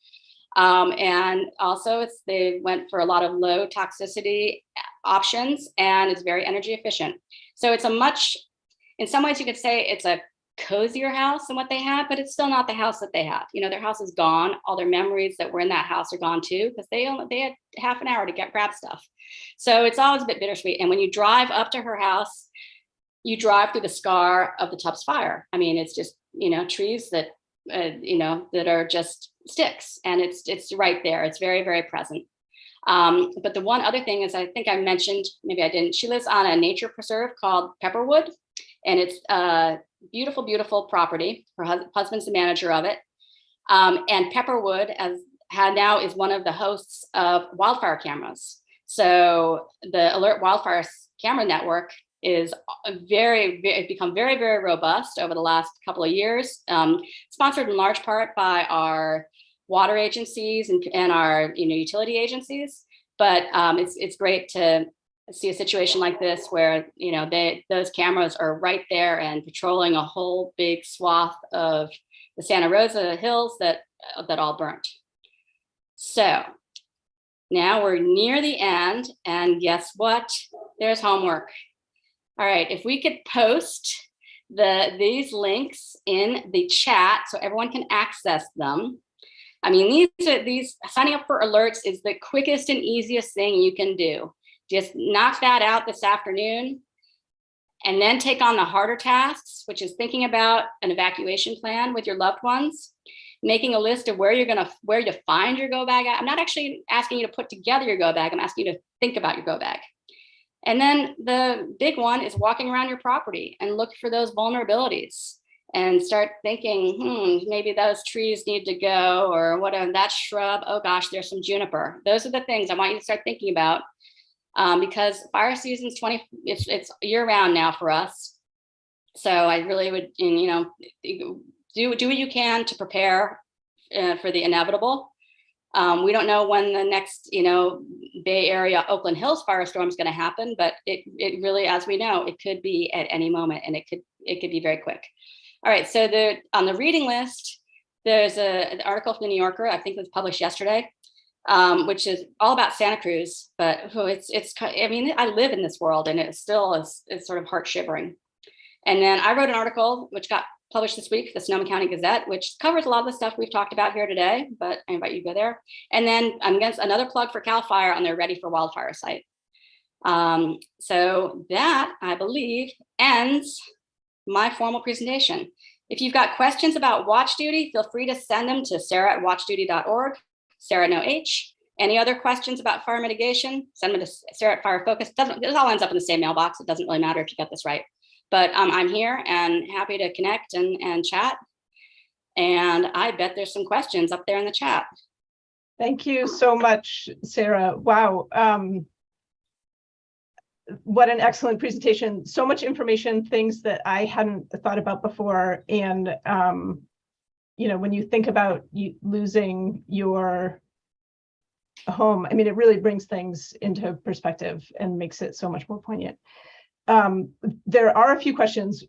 And also they went for a lot of low toxicity options, and it's very energy efficient. So it's in some ways you could say it's a cozier house than what they had, but it's still not the house that they had. You know, their house is gone. All their memories that were in that house are gone too, because they had half an hour to grab stuff. So it's always a bit bittersweet. And when you drive up to her house, you drive through the scar of the Tubbs fire. I mean, it's just, you know, trees that, you know, that are just sticks, and it's right there. It's very, very present. But the one other thing is, I think I mentioned, maybe I didn't, she lives on a nature preserve called Pepperwood, and it's a beautiful, beautiful property. Her husband's the manager of it. And Pepperwood now is one of the hosts of wildfire cameras. So the Alert Wildfire camera network is become very, very robust over the last couple of years, sponsored in large part by our water agencies and our, you know, utility agencies. But it's great to see a situation like this where, you know, those cameras are right there and patrolling a whole big swath of the Santa Rosa hills that all burnt. So now we're near the end, and guess what? There's homework. All right, if we could post these links in the chat so everyone can access them. I mean, these signing up for alerts is the quickest and easiest thing you can do. Just knock that out this afternoon, and then take on the harder tasks, which is thinking about an evacuation plan with your loved ones, making a list of where to find your go bag. I'm not actually asking you to put together your go bag. I'm asking you to think about your go bag. And then the big one is walking around your property and look for those vulnerabilities and start thinking, maybe those trees need to go, or whatever, that shrub, oh gosh, there's some juniper. Those are the things I want you to start thinking about, because fire season's it's year round now for us. So I really would, you know, do what you can to prepare for the inevitable. We don't know when the next, you know, Bay Area, Oakland Hills firestorm is going to happen, but it really, as we know, it could be at any moment, and it could be very quick. All right, so on the reading list, there's an article from the New Yorker, I think it was published yesterday, which is all about Santa Cruz, but I mean, I live in this world, and it still is sort of heart shivering. And then I wrote an article which got published this week, the Sonoma County Gazette, which covers a lot of the stuff we've talked about here today, but I invite you to go there. And then I'm against another plug for CAL FIRE on their Ready for Wildfire site. So that, I believe, ends my formal presentation. If you've got questions about watch duty, feel free to send them to sarah@watchduty.org, Sarah no H. Any other questions about fire mitigation, send them to Sarah at Fire Focus. It all ends up in the same mailbox. It doesn't really matter if you get this right. But I'm here and happy to connect and chat. And I bet there's some questions up there in the chat. Thank you so much, Sarah. Wow. What an excellent presentation. So much information, things that I hadn't thought about before. And, you know, when you think about losing your home, I mean, it really brings things into perspective and makes it so much more poignant. There are a few questions.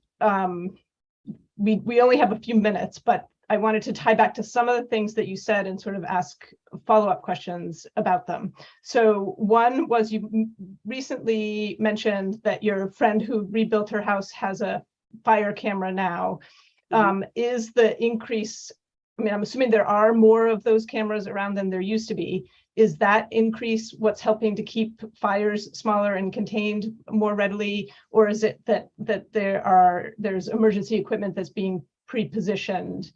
We only have a few minutes, but I wanted to tie back to some of the things that you said and sort of ask follow-up questions about them. So one was, you recently mentioned that your friend who rebuilt her house has a fire camera now. Is the increase, I mean, I'm assuming there are more of those cameras around than there used to be. Is that increase what's helping to keep fires smaller and contained more readily? Or is it that there's emergency equipment that's being pre-positioned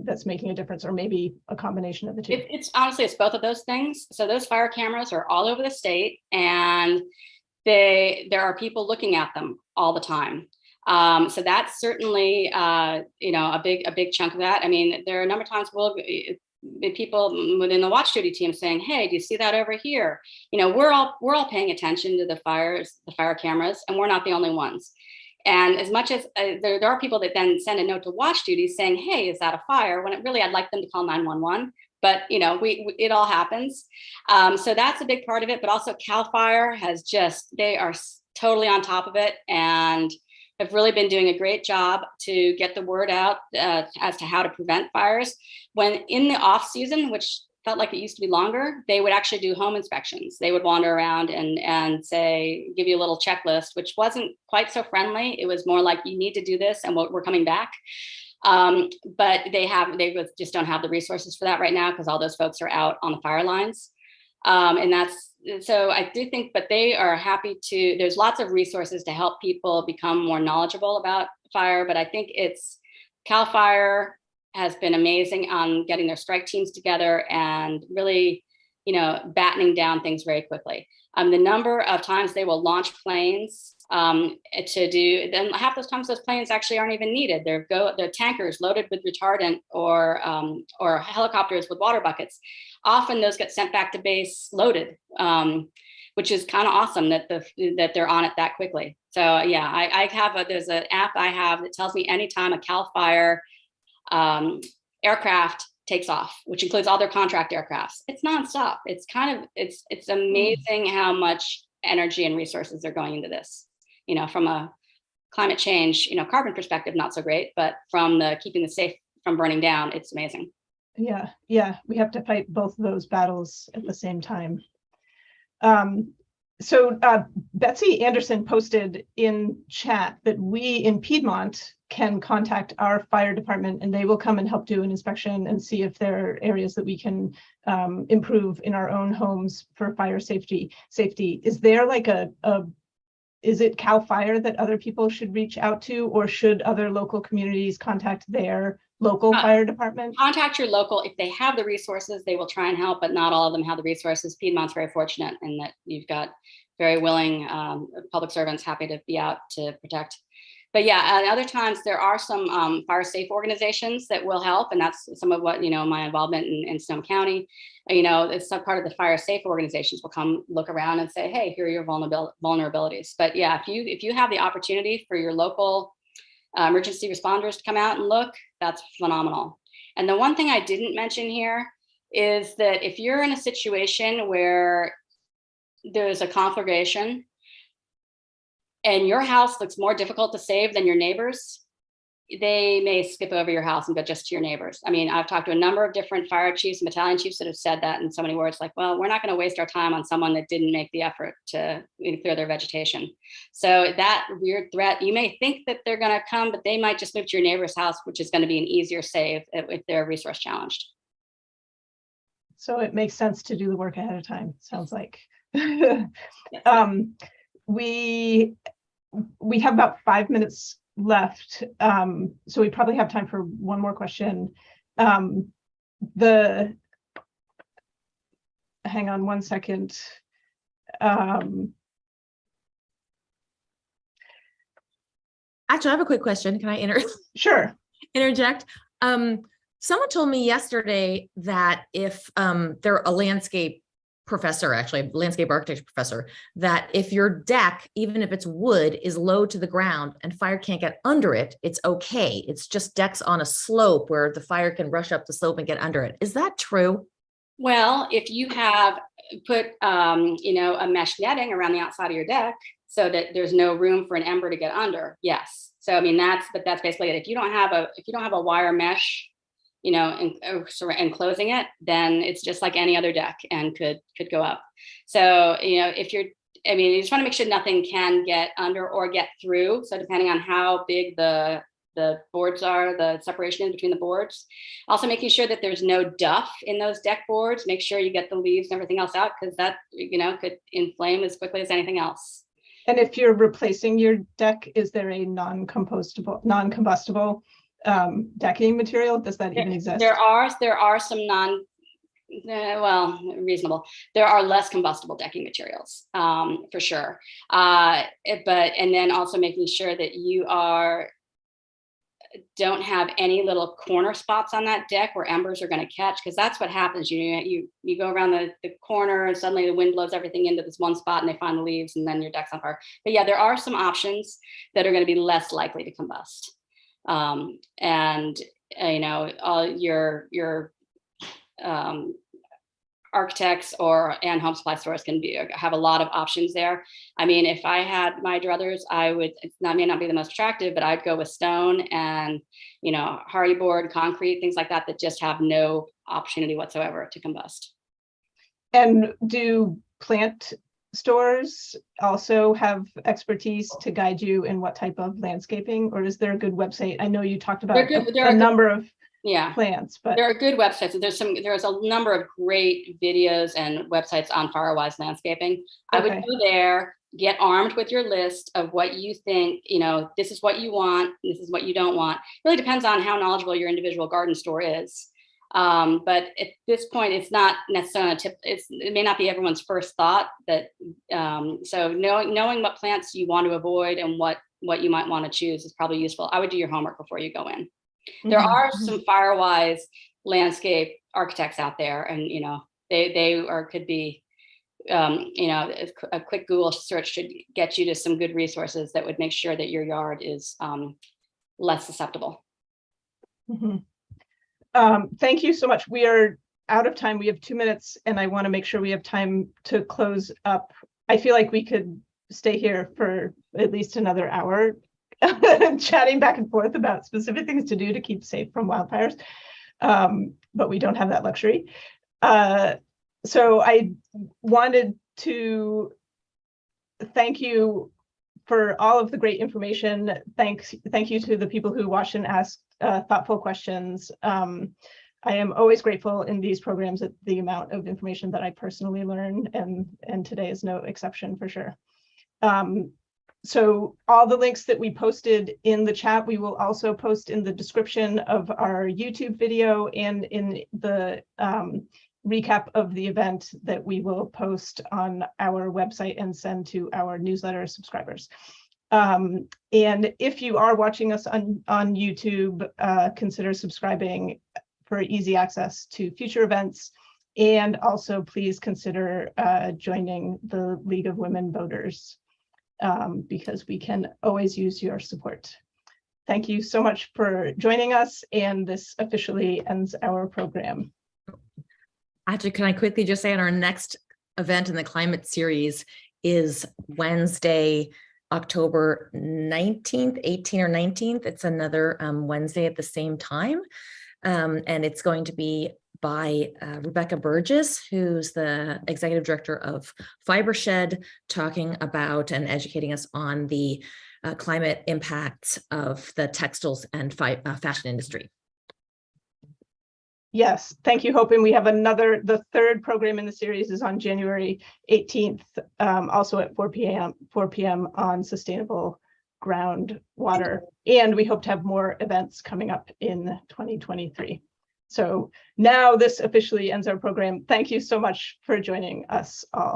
that's making a difference, or maybe a combination of the two? It's honestly, it's both of those things. So those fire cameras are all over the state, and there are people looking at them all the time. So that's certainly, you know, a big chunk of that. I mean, there are a number of times people within the watch duty team saying, "Hey, do you see that over here?" You know, we're all paying attention to the fire cameras, and we're not the only ones. And as much as there are people that then send a note to watch duty saying, "Hey, is that a fire?" When really I'd like them to call 911. But you know, it all happens. So that's a big part of it. But also CAL FIRE they are totally on top of it, and have really been doing a great job to get the word out as to how to prevent fires. When in the off season, which felt like it used to be longer, they would actually do home inspections. They would wander around and say, give you a little checklist, which wasn't quite so friendly. It was more like, you need to do this and we're coming back. But they just don't have the resources for that right now, because all those folks are out on the fire lines. So I do think, but they are happy to, there's lots of resources to help people become more knowledgeable about fire. But I think CAL FIRE has been amazing on getting their strike teams together and really, battening down things very quickly. The number of times they will launch planes to do, then half those times those planes actually aren't even needed. They're tankers loaded with retardant or helicopters with water buckets. Often those get sent back to base loaded, which is kind of awesome that they're on it that quickly. So yeah, there's an app I have that tells me anytime a CAL FIRE aircraft takes off, which includes all their contract aircrafts. It's nonstop. It's it's amazing how much energy and resources are going into this. From a climate change, carbon perspective, not so great, but from the keeping the safe from burning down, it's amazing. Yeah, we have to fight both of those battles at the same time. So Betsy Anderson posted in chat that we in Piedmont can contact our fire department and they will come and help do an inspection and see if there are areas that we can improve in our own homes for fire safety. Is there like is it CAL FIRE that other people should reach out to, or should other local communities contact their local fire department? Contact your local. If they have the resources, they will try and help, but not all of them have the resources. Piedmont's very fortunate in that you've got very willing public servants happy to be out to protect. But yeah, at other times there are some fire safe organizations that will help, and that's some of what my involvement in Sonoma County. It's some part of the fire safe organizations will come look around and say, hey, here are your vulnerabilities. But yeah, if you have the opportunity for your local emergency responders to come out and look, that's phenomenal. And the one thing I didn't mention here is that if you're in a situation where there's a conflagration and your house looks more difficult to save than your neighbors, they may skip over your house and go just to your neighbors. I mean, I've talked to a number of different fire chiefs and battalion chiefs that have said that in so many words, like, well, we're not going to waste our time on someone that didn't make the effort to clear their vegetation. So that weird threat, you may think that they're going to come, but they might just move to your neighbor's house, which is going to be an easier save if they're resource challenged. So it makes sense to do the work ahead of time, sounds like. We have about 5 minutes left, so we probably have time for one more question. Hang on one second. Actually, I have a quick question. Can I Sure. interject? Someone told me yesterday that if they're a landscape professor, actually a landscape architecture professor, that if your deck, even if it's wood, is low to the ground and fire can't get under it, it's okay. It's just decks on a slope where the fire can rush up the slope and get under it. Is that true? Well, if you have put a mesh netting around the outside of your deck so that there's no room for an ember to get under, yes. So I mean that's basically it. If you don't have a wire mesh, enclosing it, then it's just like any other deck and could go up. So if you just want to make sure nothing can get under or get through. So depending on how big the boards are, the separation is between the boards. Also making sure that there's no duff in those deck boards. Make sure you get the leaves and everything else out, because that could inflame as quickly as anything else. And if you're replacing your deck, is there a non-combustible decking material? Does that even exist? There are some reasonable. There are less combustible decking materials, for sure. And then also making sure that you don't have any little corner spots on that deck where embers are going to catch, because that's what happens. You go around the corner and suddenly the wind blows everything into this one spot and they find the leaves and then your deck's on fire. But yeah, there are some options that are going to be less likely to combust. All your architects and home supply stores have a lot of options there. I mean, if I had my druthers, it may not be the most attractive, but I'd go with stone and hardy board, concrete, things like that just have no opportunity whatsoever to combust. And do plant stores also have expertise to guide you in what type of landscaping, or is there a good website? I know you talked about a number of plants, but there are good websites. There's a number of great videos and websites on Firewise landscaping. I would go there, get armed with your list of what you think, this is what you want, this is what you don't want. It really depends on how knowledgeable your individual garden store is. But at this point, it's not necessarily it may not be everyone's first thought that, so knowing what plants you want to avoid and what you might want to choose is probably useful. I would do your homework before you go in. There are some Firewise landscape architects out there, and they could be, a quick Google search should get you to some good resources that would make sure that your yard is less susceptible. Thank you so much. We are out of time. We have 2 minutes, and I want to make sure we have time to close up. I feel like we could stay here for at least another hour chatting back and forth about specific things to do to keep safe from wildfires, but we don't have that luxury. So I wanted to thank you for all of the great information. Thank you to the people who watched and asked thoughtful questions. I am always grateful in these programs at the amount of information that I personally learn, and today is no exception for sure. So all the links that we posted in the chat, we will also post in the description of our YouTube video and in the recap of the event that we will post on our website and send to our newsletter subscribers. And if you are watching us on YouTube, consider subscribing for easy access to future events. And also please consider joining the League of Women Voters, because we can always use your support. Thank you so much for joining us, and this officially ends our program. Actually, can I quickly just say, our next event in the climate series is Wednesday, October 19th, 18th or 19th. It's another Wednesday at the same time. And it's going to be by Rebecca Burgess, who's the executive director of Fibershed, talking about and educating us on the climate impacts of the textiles and fashion industry. Yes, thank you, Hope. And we have the third program in the series is on January 18th, also at 4 p.m. on sustainable groundwater. And we hope to have more events coming up in 2023. So now this officially ends our program. Thank you so much for joining us all.